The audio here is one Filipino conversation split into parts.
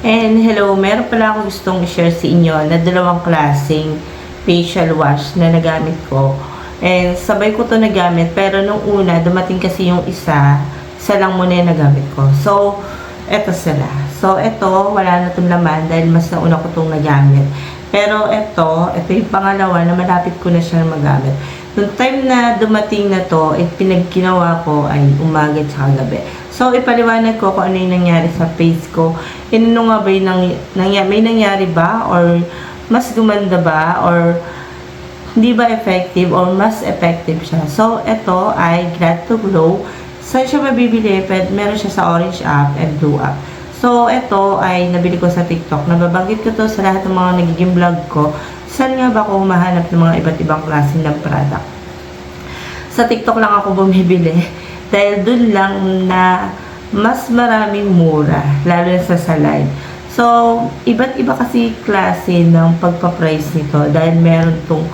And hello, meron pala akong gustong i-share sa inyo na dalawang klaseng facial wash na nagamit ko. And sabay ko to nagamit, pero nung una, dumating kasi yung isa lang muna yung nagamit ko. So, eto sila. So, eto, wala na itong laman dahil mas nauna ko itong nagamit. Pero eto yung pangalawa na malapit ko na siya magamit. Noong time na dumating na to, pinagkinawa ko ay umaga at gabi. So, ipaliwanag ko kung ano yung nangyari sa face ko. Ano nga ba yung may nangyari ba? Or mas gumanda ba? Or hindi ba effective? Or mas effective siya? So, ito ay Glad to Glow. Saan siya mabibili? Meron siya sa Orange app and Blue app. So, ito ay nabili ko sa TikTok. Nababanggit ko to sa lahat ng mga nagiging vlog ko. Saan nga ba ako mahanap ng mga iba't ibang klase ng product? Sa TikTok lang ako bumibili. Dahil dun lang na mas maraming mura. Lalo na sa salay. So, iba't iba kasi klase ng pagpa-price nito. Dahil meron tong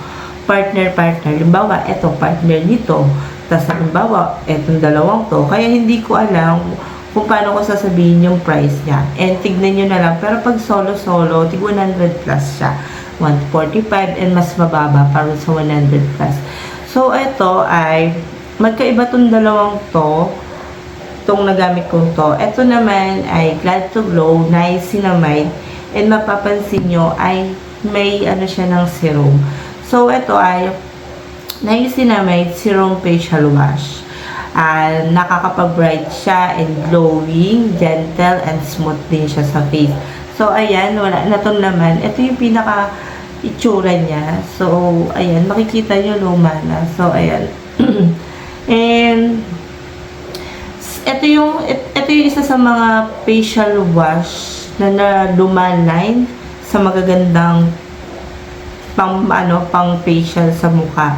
partner-partner. Halimbawa, etong partner nito. Tapos, halimbawa, etong dalawang to. Kaya hindi ko alam kung paano ko sasabihin yung price niya. And tignan nyo na lang. Pero pag solo-solo, tig 100 plus siya. 145 and mas mababa para sa 100 plus. So, ito ay magkaiba tong dalawang to. Itong nagamit kong to. Ito naman ay Glad to Glow, Niacinamide. And mapapansin nyo ay may ano siya ng serum. So, ito ay Niacinamide Serum Facial Wash. Nakakapag-bright siya and glowing, gentle, and smooth din siya sa face. So, ayan, wala na itong laman. Ito yung pinaka itsura niya. So, ayan, makikita nyo luma na. So, ayan. And, ito yung isa sa mga facial wash na lumaline sa magagandang pang facial sa mukha.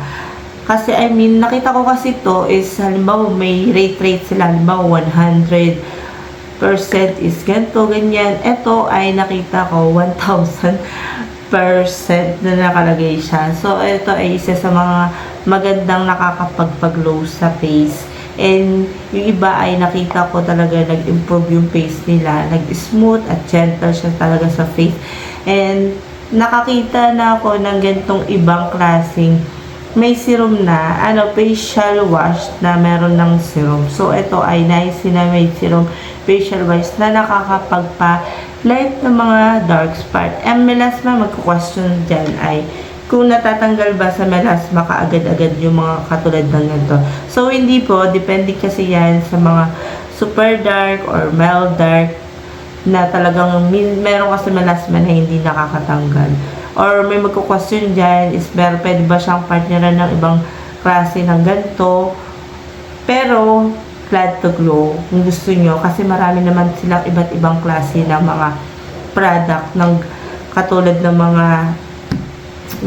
Kasi, I mean, nakita ko kasi to is, halimbawa, may rate sila, halimbawa, 100% is ganito, ganyan. Ito ay nakita ko, 1,000% na nakalagay siya. So, ito ay isa sa mga magandang nakakapagpag-glow sa face. And, yung iba ay nakita ko talaga nag-improve yung face nila. Nag-smooth at gentle siya talaga sa face. And, nakakita na ako ng ganitong ibang klaseng may serum na, facial wash na meron ng serum. So, ito ay Niacinamide Serum Facial Wash na nakakapagpa-light ng mga dark spot. And melasma, magko-question dyan ay kung natatanggal ba sa melasma kaagad-agad yung mga katulad ng ganito. So, hindi po. Depende kasi yan sa mga super dark or mild dark na talagang meron kasi melasma na hindi nakakatanggal. Or may magko-question dyan is pwede ba siyang partneran ng ibang klase ng ganito. Pero, Glad to Glow, kung gusto nyo, kasi marami naman silang iba't ibang klase ng mga product ng katulad ng mga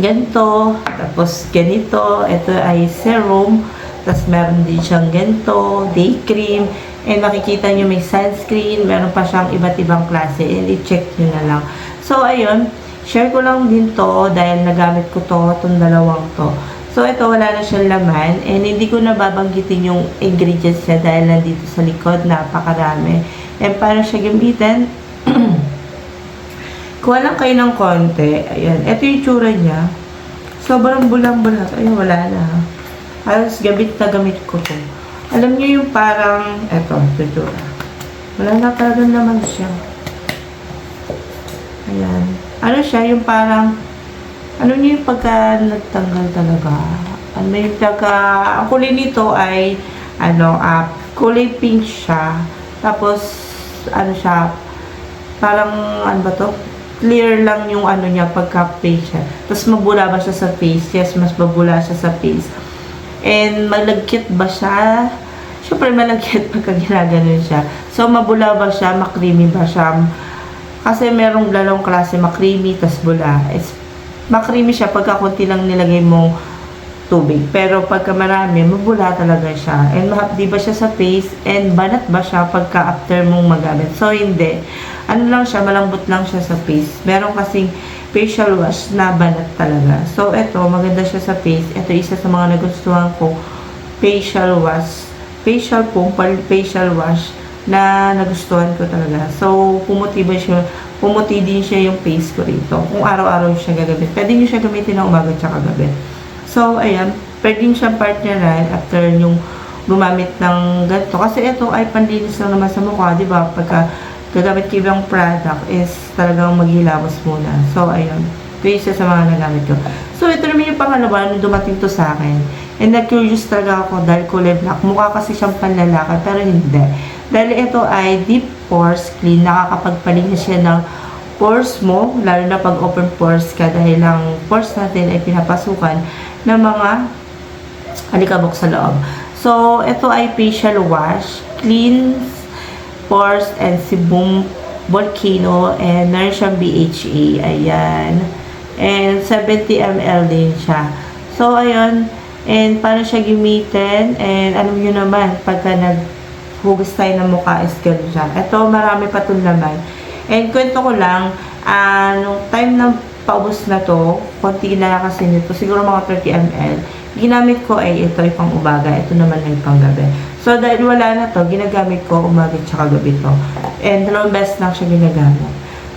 ganito, tapos ganito, ito ay serum, tapos meron din siyang ganito, day cream, and makikita nyo may sunscreen, meron pa siyang iba't ibang klase, and i-check nyo na lang. So, ayun, share ko lang din to dahil nagamit ko itong dalawang to. So, ito wala na siyang laman and hindi ko nababanggitin yung ingredients niya dahil nandito sa likod, napakarami. And paano siya gamitin? Kuha lang kayo ng konti. Ayan. Ito yung tsura niya. Sobrang bulang-bulang. Ayun, wala na. Halos gamit na gamit ko to. Alam niyo yung parang, ito tsura. Wala na talaga naman siya. Ayan. Ano siya, yung parang, ano niyo yung pagka nagtanggal talaga. Ano yung ang kulay nito ay, kulay pink siya. Tapos, siya, parang, ba to? Clear lang yung niya, pagka-face siya. Tapos, mabula ba siya sa face? Yes, mas mabula siya sa face. And, malagkit ba siya? Siyempre, malagkit pagka ginaganon siya. So, mabula ba siya? Makrimi ba siya? Kasi merong dalawang klase, makrimi, tas bula. Makrimi siya pagka kunti lang nilagay mong tubig. Pero pagka marami, mabula talaga siya. And mahapdi ba siya sa face? And banat ba siya pagka after mong magamit? So, hindi. Ano lang siya, malambot lang siya sa face. Meron kasing facial wash na banat talaga. So, ito, maganda siya sa face. Ito, isa sa mga nagustuhan ko, facial wash. Facial wash na nagustuhan ko talaga. So, pumuti din siya yung face ko rito. Kung araw-araw siya gagawin. Pwede nyo siya gamitin ng umaga at gabi. So, ayan. Pwede nyo siyang partneran after yung gumamit ng ganito. Kasi ito ay panlinis lang naman sa mukha, di ba? Pagka gagamit ko ibang product is talagang maghilamos muna. So, ayun. Ito isa sa mga nagamit ko. So, ito naman yung pangalawa nung dumating to sa akin. And na-curious talaga ako dahil kulay black. Mukha kasi siyang panlalaki, pero hindi. Dahil ito ay deep pores clean. Nakakapagpalinis siya ng pores mo, lalo na pag open pores ka dahil ang pores natin ay pinapasukan ng mga alikabok sa loob. So, ito ay facial wash. Cleans pores and sebum volcano and meron siyang BHA. Ayan. And 70 ml din siya. So, ayun. And paano siya gamitin? And alam nyo naman, pagka naghugas tayo ng mukha is gano'n siya. Ito, marami pa itong laman. And kwento ko lang, nung time na paubos na to, konti na lang kasi nito, siguro mga 30 ml. Ginamit ko ay ito ay pang umaga, ito naman ay pang gabi. So, dahil wala na to, ginagamit ko umaga tsaka gabi to. And dalawang beses lang siya ginagamit.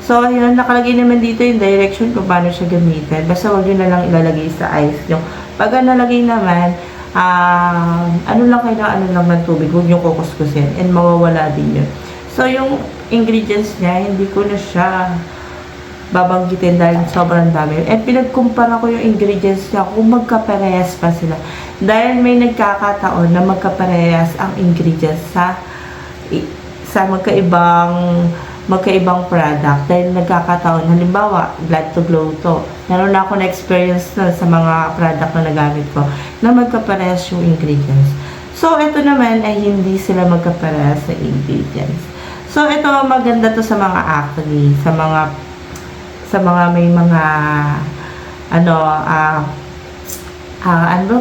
So, ayun, nakalagay naman dito yung direction kung paano siya gamitin. Basta wag yun na lang ilalagay sa eyes nyo. Pag nalagay naman, ano lang ng tubig, huwag nyo kukuskusin. And mawawala din yun. So, yung ingredients niya, hindi ko na siya babanggitin dahil sobrang dami. And pinagkumpara ko yung ingredients niya kung magkaparehas pa sila. Dahil may nagkakataon na magkaparehas ang ingredients sa magkaibang product. Dahil nagkakataon, halimbawa, Blood to Glow to. Meron na ako na-experience na sa mga product na nagamit ko na magkaparehas yung ingredients. So, ito naman ay hindi sila magkaparehas sa ingredients. So, ito maganda to sa mga acne, sa mga may mga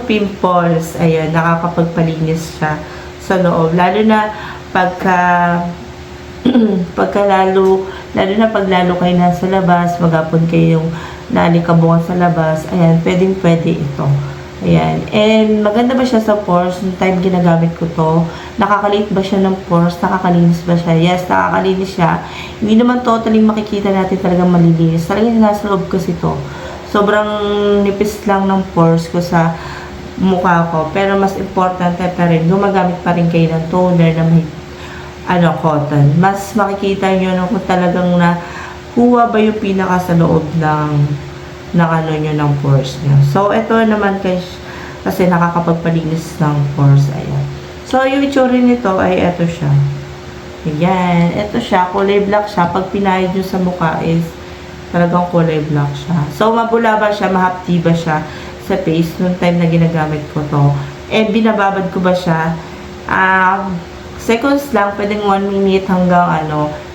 pimples. Ayun, nakakapagpalinis siya sa loob. Lalo na lalo na pag lalo kayo nasa labas, maghapon kayong naalikabukan sa labas, ayan, pwede ito. Ayan. And maganda ba siya sa pores? Yung time ginagamit ko to, nakakaliit ba siya ng pores? Nakakalinis ba siya? Yes, nakakalinis siya. Hindi naman totally makikita natin talagang malilinis. Talagang nasa loob kasi to. Sobrang nipis lang ng pores ko sa mukha ko. Pero mas importante pa rin, gumagamit pa rin kayo ng toner na may cotton. Mas makikita nyo na kung talagang huwa ba yung pinaka sa loob ng ng pores niya. So, ito naman kasi nakakapagpalinis ng pores. Ayan. So, yung itsura nito ay ito siya. Ayan. Ito siya. Kulay black siya. Pag pinahid nyo sa mukha is talagang kulay black siya. So, mabula ba siya? Mahapdi ba siya sa face nung time na ginagamit ko to? And binababad ko ba siya? Seconds lang. Pwedeng 1 minute hanggang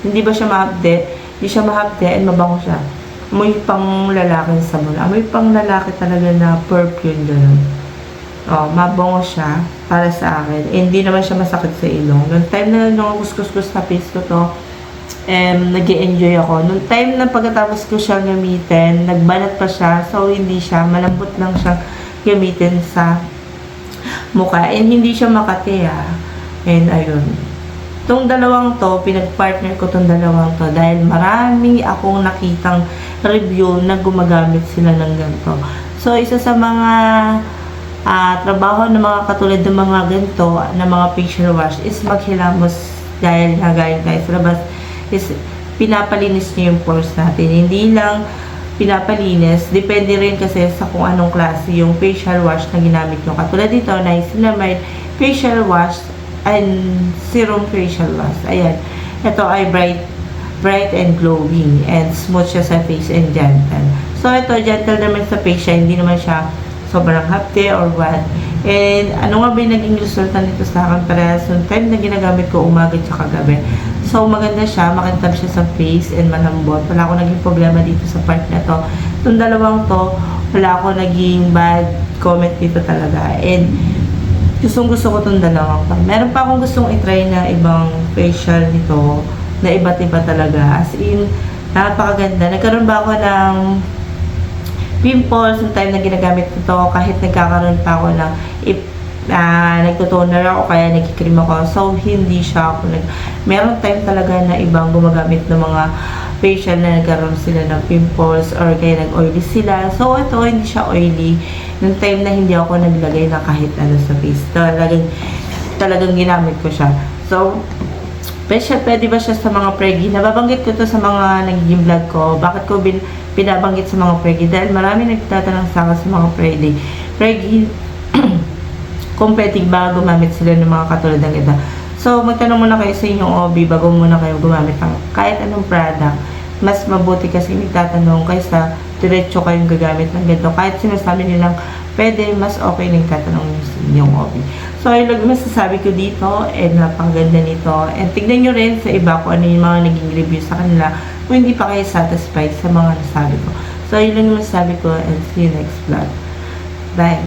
hindi ba siya mahapdi? Hindi siya mahapdi and mabango siya. Amoy pang lalaki sa mula. Amoy pang lalaki talaga na perfume gano'n. Mabango siya para sa akin. Hindi naman siya masakit sa ilong. Noong time na kuskus na face ko to, nag-e-enjoy ako. Noong time na pagkatapos ko siya gamitin, nagbanat pa siya. So, hindi siya. Malambot lang siyang gamitin sa mukha. And hindi siya makati And ayun. Itong dalawang to, pinag-partner ko itong dalawang to dahil marami akong nakitang review na gumagamit sila ng ganito. So, isa sa mga trabaho ng mga katulad ng mga ganito, na mga facial wash is maghilamos dahil nagaling tayo sa labas is pinapalinis niyo yung pores natin. Hindi lang pinapalinis, depende rin kasi sa kung anong klase yung facial wash na ginamit nyo. Katulad dito, niacinamide facial wash and serum facial wash. Ayan. Ito ay bright and glowing and smooth siya sa face and gentle. So, ito, gentle naman sa face siya. Hindi naman siya sobrang hapte or what. And, ano nga ba yung naging resulta nito sa akin? Parehas yung time na ginagamit ko umaga at gabi. So, maganda siya. Makintab siya sa face and malambot. Wala akong naging problema dito sa part na to. Itong dalawang to, wala akong naging bad comment dito talaga. And, gusto ko itong dalawang to. Meron pa akong gustong itry na ibang facial nito na iba't iba talaga. As in, napakaganda. Nagkaroon ba ako ng pimples yung time na ginagamit ko to, kahit nagkakaroon pa ako ng nagtotoner ako, kaya nagkikrim ako. So, hindi siya ako meron time talaga na ibang gumagamit ng mga facial na nagkaroon sila ng pimples or kaya nag-oily sila. So, ito, hindi siya oily. Nung time na hindi ako naglagay na kahit ano sa face. Talagang ginamit ko siya. So, pwede ba siya sa mga preggy? Nababanggit ko to sa mga nagiging vlog ko. Bakit ko pinabanggit sa mga preggy? Dahil marami nagtatanong sa akin sa mga preggy kung pwede ba gumamit sila ng mga katulad ng ito. So, magtanong muna kayo sa inyong OB bago muna kayo gumamit ng kahit anong product. Mas mabuti kasi nagtatanong kaysa diretso kayong gagamit ng ganito. Kahit sinasabi nilang pwede, mas okay nagtatanong sa inyong OB. So, yun lang masasabi ko dito, and napakaganda nito. And tignan nyo rin sa iba kung ano yung mga naging review sa kanila kung hindi pa kayo satisfied sa mga nasabi ko. So, yun lang masasabi ko, and see you next vlog. Bye!